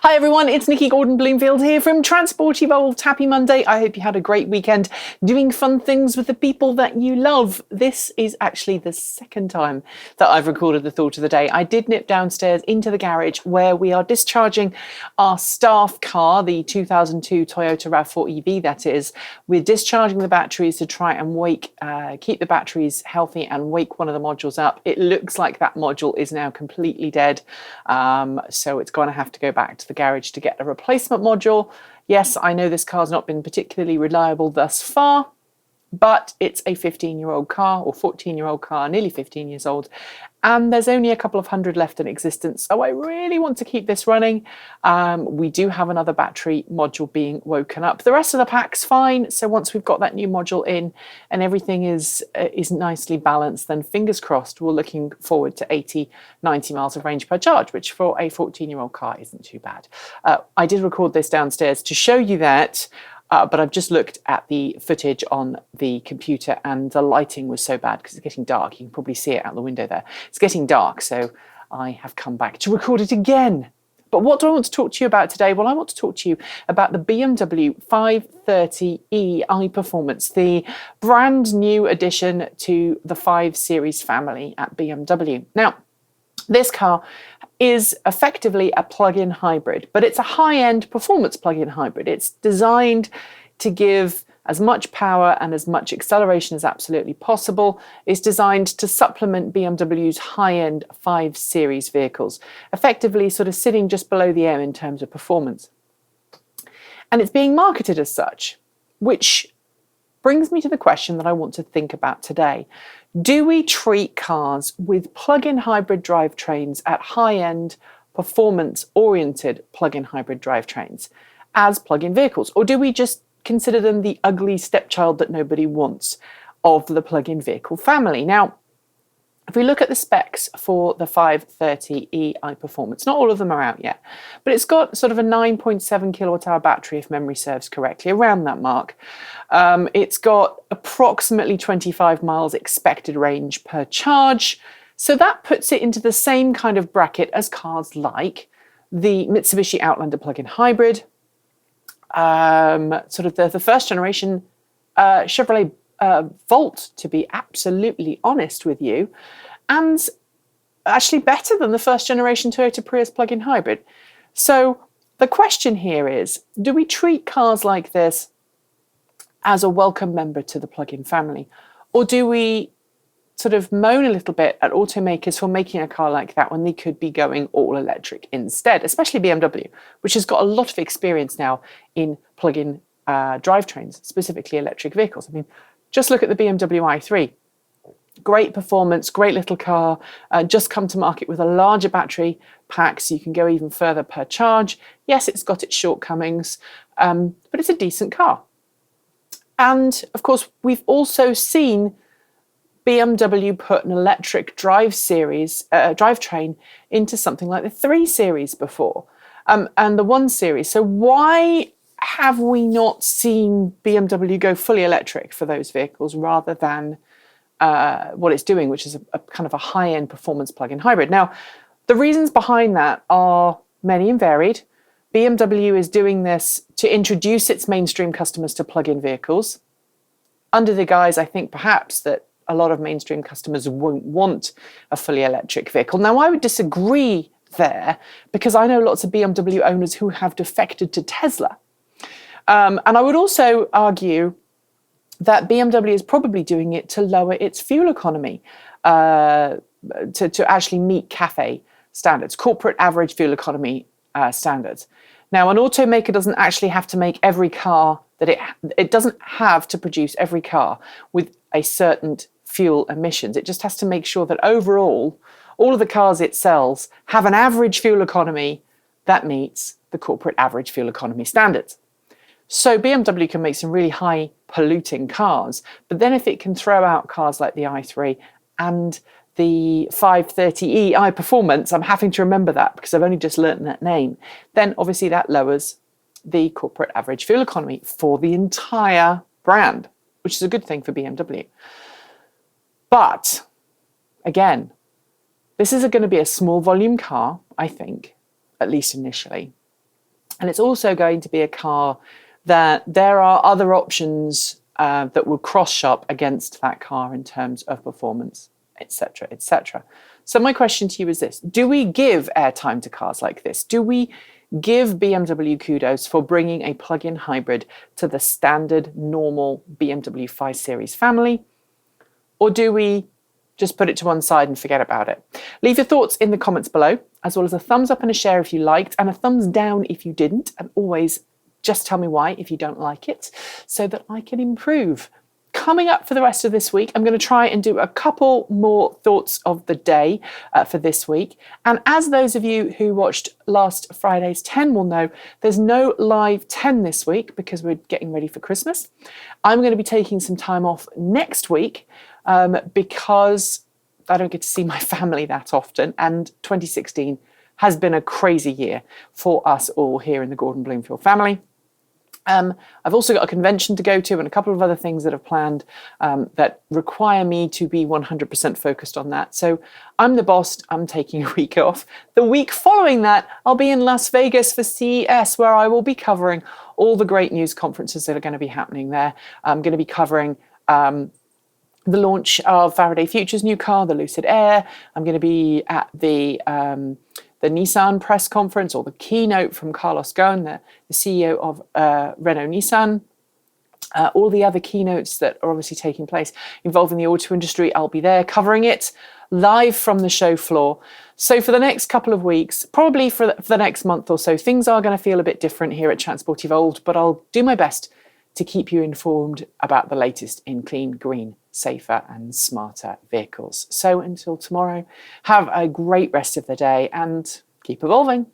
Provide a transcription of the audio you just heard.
Hi everyone, it's Nikki Gordon-Bloomfield here from Transport Evolved. Happy Monday. I hope you had a great weekend doing fun things with the people that you love. This is actually the second time that I've recorded the thought of the day. I did nip downstairs into the garage where we are discharging our staff car, the 2002 Toyota RAV4 EV that is. We're discharging the batteries to try and keep the batteries healthy and wake one of the modules up. It looks like that module is now completely dead, so it's going to have to go back to the garage to get a replacement module. Yes, I know this car's not been particularly reliable thus far, but it's a 15-year-old car or 14-year-old car, nearly 15 years old, and there's only a couple of hundred left in existence, so I really want to keep this running. We do have another battery module being woken up. The rest of the pack's fine, so once we've got that new module in and everything is nicely balanced, then fingers crossed, we're looking forward to 80, 90 miles of range per charge, which for a 14-year-old car isn't too bad. I did record this downstairs to show you that, but I've just looked at the footage on the computer and the lighting was so bad because it's getting dark. You can probably see it out the window there. It's getting dark, so I have come back to record it again. But what do I want to talk to you about today? Well, I want to talk to you about the BMW 530e iPerformance, the brand new addition to the 5 Series family at BMW. Now, this car is effectively a plug-in hybrid, but it's a high-end performance plug-in hybrid. It's designed to give as much power and as much acceleration as absolutely possible. It's designed to supplement BMW's high-end 5 Series vehicles, effectively sort of sitting just below the M in terms of performance. And it's being marketed as such, which brings me to the question that I want to think about today. Do we treat cars with plug-in hybrid drivetrains at high-end, performance-oriented plug-in hybrid drivetrains as plug-in vehicles? Or do we just consider them the ugly stepchild that nobody wants of the plug-in vehicle family? Now, if we look at the specs for the 530e iPerformance, not all of them are out yet, but it's got sort of a 9.7 kilowatt hour battery, if memory serves correctly, around that mark. It's got approximately 25 miles expected range per charge. So that puts it into the same kind of bracket as cars like the Mitsubishi Outlander plug-in hybrid, sort of the first generation Chevrolet Volt, to be absolutely honest with you, and actually better than the first generation Toyota Prius plug-in hybrid. So the question here is, do we treat cars like this as a welcome member to the plug-in family? Or do we sort of moan a little bit at automakers for making a car like that when they could be going all electric instead, especially BMW, which has got a lot of experience now in plug-in drivetrains, specifically electric vehicles. I mean, just look at the BMW i3. Great performance, great little car, just come to market with a larger battery pack so you can go even further per charge. Yes, it's got its shortcomings, but it's a decent car. And of course, we've also seen BMW put an electric drivetrain into something like the 3 Series before, and the 1 Series. So why have we not seen BMW go fully electric for those vehicles rather than what it's doing, which is a kind of a high-end performance plug-in hybrid? Now, the reasons behind that are many and varied. BMW is doing this to introduce its mainstream customers to plug-in vehicles under the guise, I think, perhaps that a lot of mainstream customers won't want a fully electric vehicle. Now, I would disagree there because I know lots of BMW owners who have defected to Tesla. And I would also argue that BMW is probably doing it to lower its fuel economy, to actually meet CAFE standards, corporate average fuel economy standards. Now, an automaker doesn't actually have to make every car that it doesn't have to produce every car with a certain fuel emissions. It just has to make sure that overall, all of the cars it sells have an average fuel economy that meets the corporate average fuel economy standards. So BMW can make some really high polluting cars, but then if it can throw out cars like the i3 and the 530e iPerformance, I'm having to remember that because I've only just learnt that name, then obviously that lowers the corporate average fuel economy for the entire brand, which is a good thing for BMW. But again, this is going to be a small volume car, I think, at least initially. And it's also going to be a car that there are other options that will cross-shop against that car in terms of performance, etc., etc. So my question to you is this: do we give airtime to cars like this? Do we give BMW kudos for bringing a plug-in hybrid to the standard, normal BMW 5 Series family? Or do we just put it to one side and forget about it? Leave your thoughts in the comments below, as well as a thumbs up and a share if you liked, and a thumbs down if you didn't. And always just tell me why if you don't like it, so that I can improve. Coming up for the rest of this week, I'm going to try and do a couple more thoughts of the day for this week. And as those of you who watched last Friday's 10 will know, there's no live 10 this week because we're getting ready for Christmas. I'm going to be taking some time off next week because I don't get to see my family that often. And 2016 has been a crazy year for us all here in the Gordon-Bloomfield family. I've also got a convention to go to and a couple of other things that have planned that require me to be 100% focused on that. So I'm the boss, I'm taking a week off. The week following that, I'll be in Las Vegas for CES, where I will be covering all the great news conferences that are going to be happening there. I'm going to be covering the launch of Faraday Future's new car, the Lucid Air. I'm going to be at the Nissan press conference, or the keynote from Carlos Ghosn, the CEO of Renault Nissan. All the other keynotes that are obviously taking place involving the auto industry, I'll be there covering it live from the show floor. So for the next couple of weeks, probably for the next month or so, things are going to feel a bit different here at Transport Evolved, but I'll do my best to keep you informed about the latest in clean, green, safer and smarter vehicles. So until tomorrow, have a great rest of the day and keep evolving.